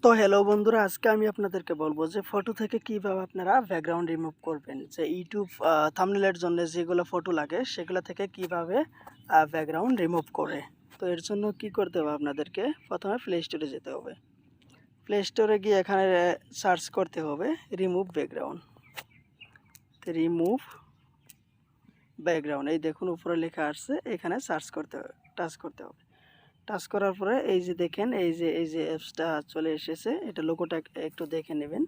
তো হ্যালো বন্ধুরা, আজকে আমি আপনাদেরকে বলবো যে ফটো থেকে কিভাবে আপনারা ব্যাকগ্রাউন্ড রিমুভ করবেন। যে ইউটিউব থাম্বনেলের জন্য যেগুলো ফটো লাগে সেগুলো থেকে কিভাবে ব্যাকগ্রাউন্ড রিমুভ করে। তো এর জন্য কি করতে হবে, আপনাদেরকে প্রথমে প্লে স্টোরে যেতে হবে। প্লে স্টোরে গিয়ে এখানে সার্চ করতে হবে রিমুভ ব্যাকগ্রাউন্ড। রিমুভ ব্যাকগ্রাউন্ড, এই দেখুন উপরে লেখা আসছে, এখানে সার্চ করতে হবে, টাচ করতে হবে। টাচ করার পরে এই যে দেখেন, এই যে অ্যাপসটা চলে এসেছে, এটা লোগোটা একটু দেখে নেবেন।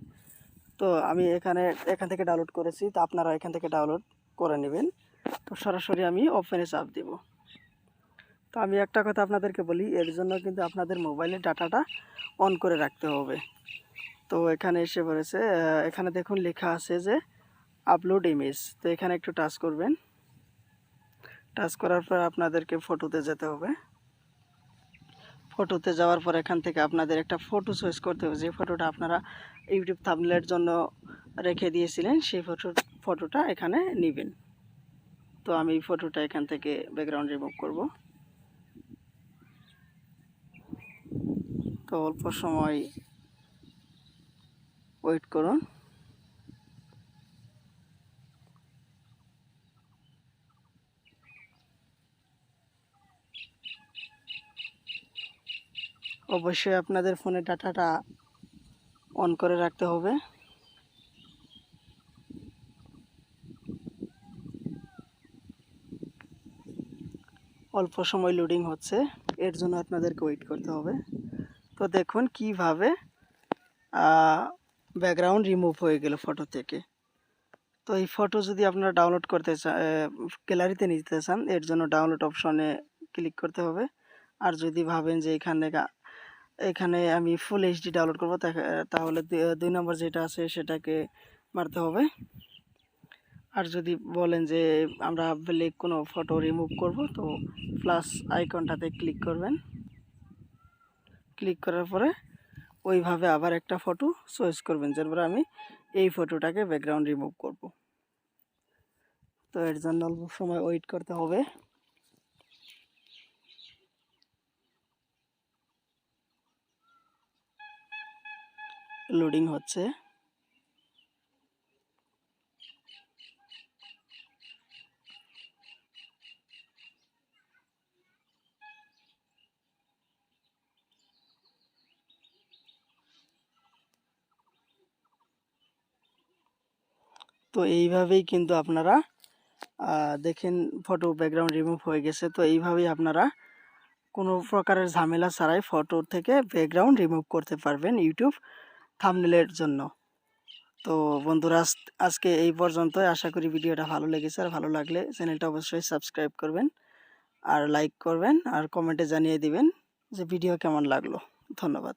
তো আমি এখান থেকে ডাউনলোড করেছি, তো আপনারা এখান থেকে ডাউনলোড করে নেবেন। তো সরাসরি আমি ওপেনে চাপ দিব। তো আমি একটা কথা আপনাদেরকে বলি, এর জন্য কিন্তু আপনাদের মোবাইলের ডাটাটা অন করে রাখতে হবে। তো এখানে এসে পড়েছে, এখানে দেখুন লেখা আছে যে আপলোড ইমেজ। তো এখানে একটু টাচ করবেন। টাচ করার পর আপনাদেরকে ফটোতে যেতে হবে। ফটোতে যাওয়ার পর এখান থেকে আপনাদের একটা ফটো চয়েস করতে হবে, যে ফটোটা আপনারা ইউটিউব থাম্বনেলের জন্য রেখে দিয়েছিলেন সেই ফটোটা এখানে নেবেন। তো আমি ফটোটা এখান থেকে ব্যাকগ্রাউন্ড রিমুভ করব। তো অল্প সময় ওয়েট করুন। অবশ্যই আপনাদের ফোনের ডাটাটা অন করে রাখতে হবে। অল্প সময় লোডিং হচ্ছে, এর জন্য আপনাদেরকে ওয়েট করতে হবে। তো দেখুন কিভাবে ব্যাকগ্রাউন্ড রিমুভ হয়ে গেল ফটো থেকে। তো এই ফটো যদি আপনারা ডাউনলোড করতে চান, গ্যালারিতে নিতে চান, এর জন্য ডাউনলোড অপশনে ক্লিক করতে হবে। আর যদি ভাবেন যে এখানে আমি ফুল এইচডি ডাউনলোড করবো, তাহলে 2 নম্বর যেটা আছে সেটাকে মারতে হবে। আর যদি বলেন যে আমরা ব্ল্যাক কোনো ফটো রিমুভ করব, তো প্লাস আইকনটাতে ক্লিক করবেন। ক্লিক করার পরে ওইভাবে আবার একটা ফটো চয়েস করবেন, যেমন আমি এই ফটোটাকে ব্যাকগ্রাউন্ড রিমুভ করব। তো এর জন্য অল্প সময় ওয়েট করতে হবে। লোডিং হচ্ছে। তো এইভাবেই কিন্তু আপনারা দেখেন ফটো ব্যাকগ্রাউন্ড রিমুভ হয়ে গেছে। তো এইভাবেই আপনারা কোনো প্রকারের ঝামেলা ছাড়াই ফটো থেকে ব্যাকগ্রাউন্ড রিমুভ করতে পারবেন ইউটিউব থাম্বনেলের জন্য। তো বন্ধুরা, আজকে এই পর্যন্তই। আশা করি ভিডিওটা ভালো লেগেছে। আর ভালো লাগলে চ্যানেলটা অবশ্যই সাবস্ক্রাইব করবেন, আর লাইক করবেন, আর কমেন্টে জানিয়ে দিবেন যে ভিডিও কেমন লাগলো। ধন্যবাদ।